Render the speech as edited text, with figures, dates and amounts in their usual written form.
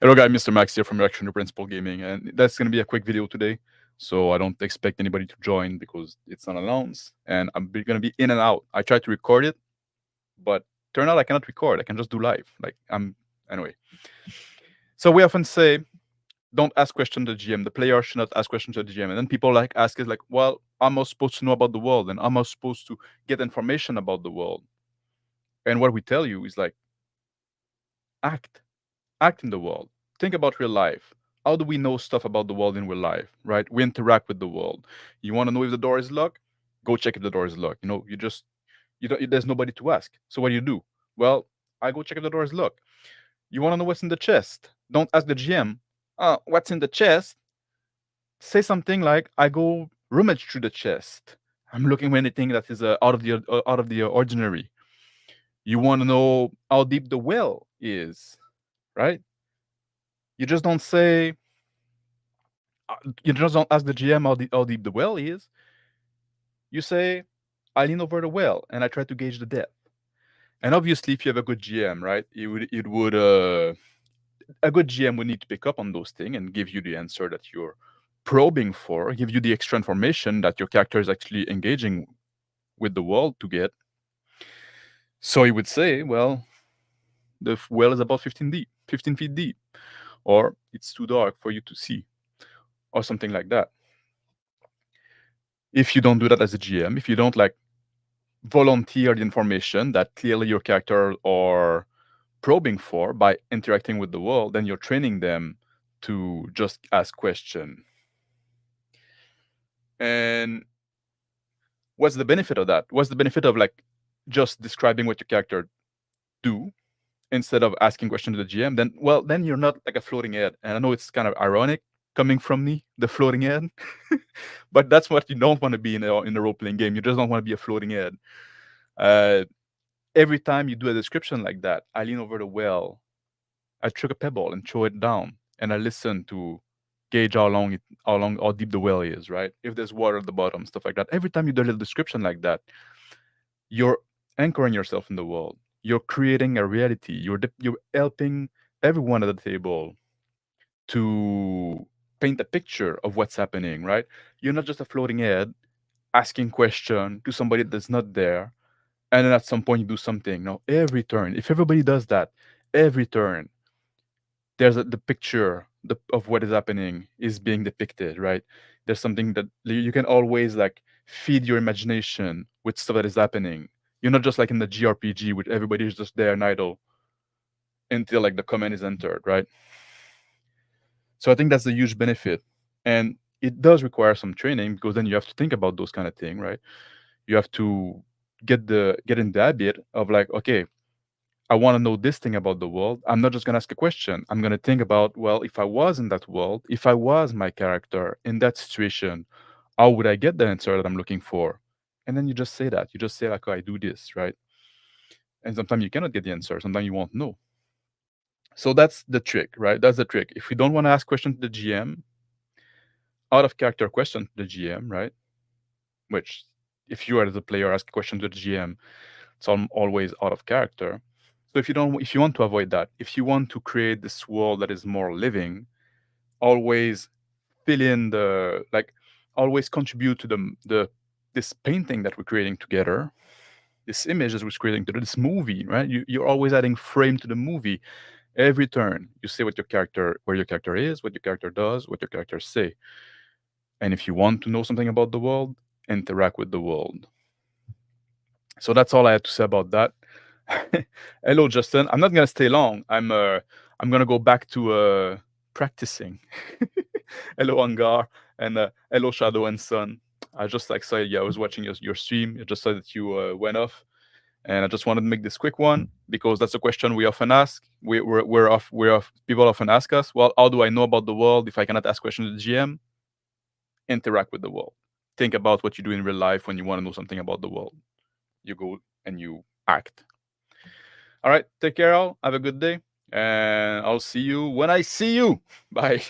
Hello guys, Mr. Max here from Reaction to Principal Gaming, and that's gonna be a quick video today. So I don't expect anybody to join because it's not announced, and gonna be in and out. I tried to record it, but turn out I cannot record. I can just do live. Anyway. So we often say, don't ask questions to the GM. The player should not ask questions to the GM. And then people ask us well, am I supposed to know about the world, and am I supposed to get information about the world? And what we tell you is act. Act in the world. Think about real life. How do we know stuff about the world in real life, right? We interact with the world. You want to know if the door is locked? Go check if the door is locked. You don't. There's nobody to ask. So what do you do? Well, I go check if the door is locked. You want to know what's in the chest? Don't ask the GM. What's in the chest? Say something like, I go rummage through the chest. I'm looking for anything that is out of the ordinary. You want to know how deep the well is, right? You just don't say, you just don't ask the GM how deep the well is. You say, I lean over the well and I try to gauge the depth. And obviously, if you have a good GM, right, a good GM would need to pick up on those things and give you the answer that you're probing for, give you the extra information that your character is actually engaging with the world to get. So he would say, well, the well is about 15 feet deep, or it's too dark for you to see, or something like that. If you don't do that as a GM, if you don't volunteer the information that clearly your character are probing for by interacting with the world, then you're training them to just ask questions. And what's the benefit of that? What's the benefit of just describing what your character do instead of asking questions to the GM? Then you're not like a floating head. And I know it's kind of ironic coming from me, the floating head, but that's what you don't want to be in a role-playing game. You just don't want to be a floating head. Every time you do a description like that, I lean over the well, I chuck a pebble and throw it down, and I listen to gauge how deep the well is, right? If there's water at the bottom, stuff like that. Every time you do a little description like that, you're anchoring yourself in the world. You're creating a reality. You're helping everyone at the table to paint a picture of what's happening, right? You're not just a floating head asking question to somebody that's not there, and then at some point you do something. No, every turn, if everybody does that, every turn, there's the picture of what is happening is being depicted, right? There's something that you can always feed your imagination with stuff that is happening. You're not just like in the GRPG with everybody is just there and idle until the command is entered, right? So I think that's a huge benefit. And it does require some training because then you have to think about those kind of things, right? You have to get in the habit of okay, I want to know this thing about the world. I'm not just going to ask a question. I'm going to think about, well, if I was in that world, if I was my character in that situation, how would I get the answer that I'm looking for? And then you just say that. You just say, oh, I do this, right? And sometimes you cannot get the answer. Sometimes you won't know. So that's the trick, right? That's the trick. If you don't want to ask questions to the GM, out of character question to the GM, right? Which, if you as a player ask a question to the GM, it's always out of character. So if you want to avoid that, if you want to create this world that is more living, always fill in always contribute to this painting that we're creating together, this image that we're creating together, this movie, right? You're always adding frame to the movie. Every turn, you say where your character is, what your character does, what your characters say. And if you want to know something about the world, interact with the world. So that's all I had to say about that. Hello, Justin. I'm not gonna stay long. I'm gonna go back to practicing. Hello, Angar, and hello, Shadow and Sun. I just saw I was watching your stream. I just saw that you went off, and I just wanted to make this quick one because that's a question we often ask. People often ask us, well, how do I know about the world if I cannot ask questions to the GM? Interact with the world. Think about what you do in real life when you want to know something about the world. You go and you act. All right, take care all. Have a good day. And I'll see you when I see you. Bye.